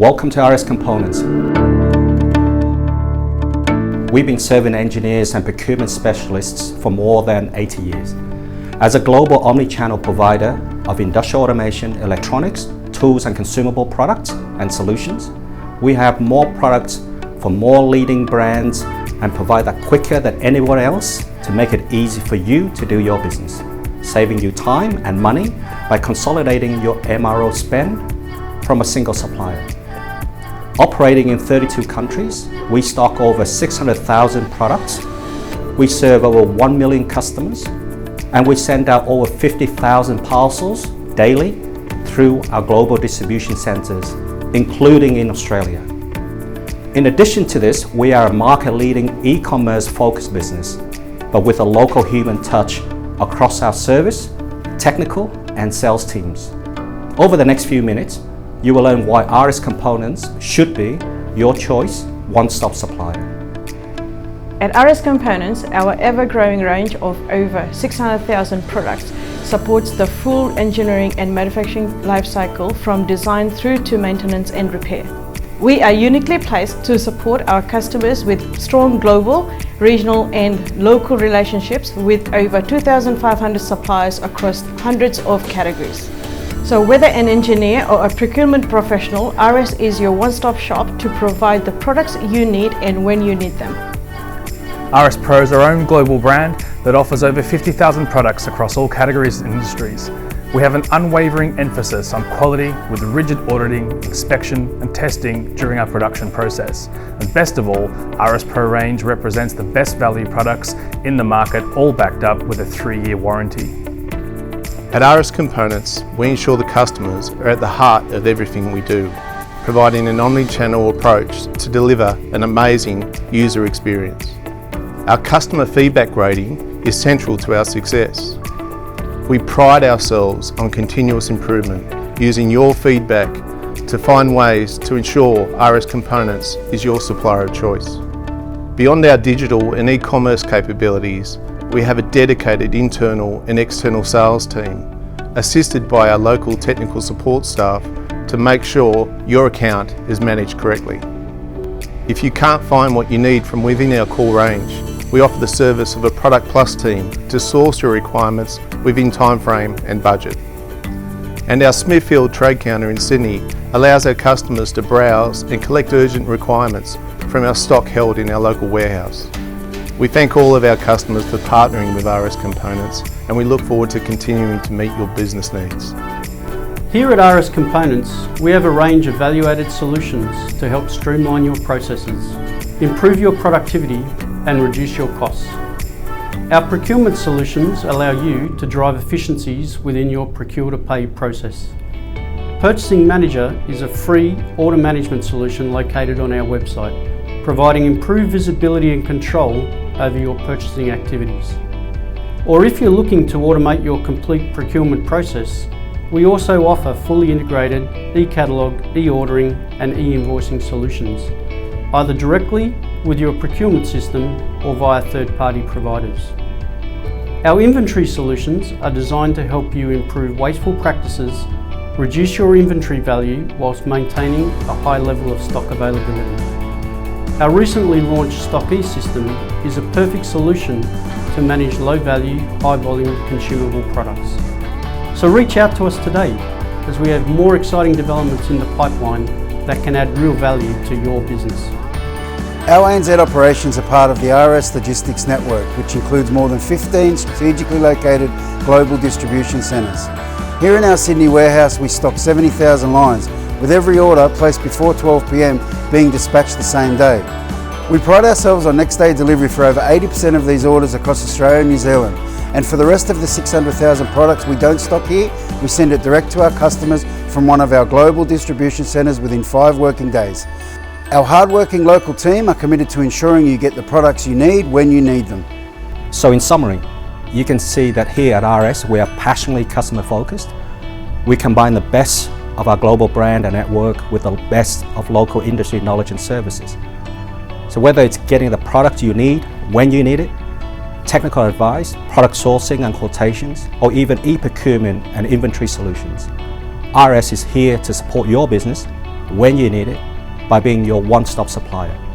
Welcome to RS Components. We've been serving engineers and procurement specialists for more than 80 years. As a global omni-channel provider of industrial automation, electronics, tools and consumable products and solutions, we have more products for more leading brands and provide that quicker than anyone else to make it easy for you to do your business, saving you time and money by consolidating your MRO spend from a single supplier. Operating in 32 countries, we stock over 600,000 products, we serve over 1 million customers, and we send out over 50,000 parcels daily through our global distribution centres, including in Australia. In addition to this, we are a market-leading e-commerce focused business, but with a local human touch across our service, technical and sales teams. Over the next few minutes, you will learn why RS Components should be your choice one-stop supplier. At RS Components, our ever-growing range of over 600,000 products supports the full engineering and manufacturing lifecycle from design through to maintenance and repair. We are uniquely placed to support our customers with strong global, regional and local relationships with over 2,500 suppliers across hundreds of categories. So whether an engineer or a procurement professional, RS is your one-stop shop to provide the products you need and when you need them. RS Pro is our own global brand that offers over 50,000 products across all categories and industries. We have an unwavering emphasis on quality with rigid auditing, inspection and testing during our production process. And best of all, RS Pro range represents the best value products in the market, all backed up with a 3-year warranty. At RS Components, we ensure the customers are at the heart of everything we do, providing an omni-channel approach to deliver an amazing user experience. Our customer feedback rating is central to our success. We pride ourselves on continuous improvement, using your feedback to find ways to ensure RS Components is your supplier of choice. Beyond our digital and e-commerce capabilities, we have a dedicated internal and external sales team, assisted by our local technical support staff to make sure your account is managed correctly. If you can't find what you need from within our core range, we offer the service of a Product Plus team to source your requirements within time frame and budget. And our Smithfield trade counter in Sydney allows our customers to browse and collect urgent requirements from our stock held in our local warehouse. We thank all of our customers for partnering with RS Components, and we look forward to continuing to meet your business needs. Here at RS Components, we have a range of value-added solutions to help streamline your processes, improve your productivity and reduce your costs. Our procurement solutions allow you to drive efficiencies within your procure-to-pay process. Purchasing Manager is a free order management solution located on our website, providing improved visibility and control over your purchasing activities. Or if you're looking to automate your complete procurement process, we also offer fully integrated e-catalog, e-ordering and e-invoicing solutions, either directly with your procurement system or via third-party providers. Our inventory solutions are designed to help you improve wasteful practices, reduce your inventory value whilst maintaining a high level of stock availability. Our recently launched Stock E system is a perfect solution to manage low-value, high-volume consumable products. So reach out to us today, as we have more exciting developments in the pipeline that can add real value to your business. Our ANZ operations are part of the RS Logistics Network, which includes more than 15 strategically located global distribution centres. Here in our Sydney warehouse, we stock 70,000 lines, with every order placed before 12 p.m. being dispatched the same day. We pride ourselves on next day delivery for over 80% of these orders across Australia and New Zealand. And for the rest of the 600,000 products we don't stock here, we send it direct to our customers from one of our global distribution centres within 5 working days. Our hard-working local team are committed to ensuring you get the products you need when you need them. So in summary, you can see that here at RS we are passionately customer focused. We combine the best of our global brand and network with the best of local industry knowledge and services. So whether it's getting the product you need when you need it, technical advice, product sourcing and quotations, or even e-procurement and inventory solutions, RS is here to support your business when you need it by being your one-stop supplier.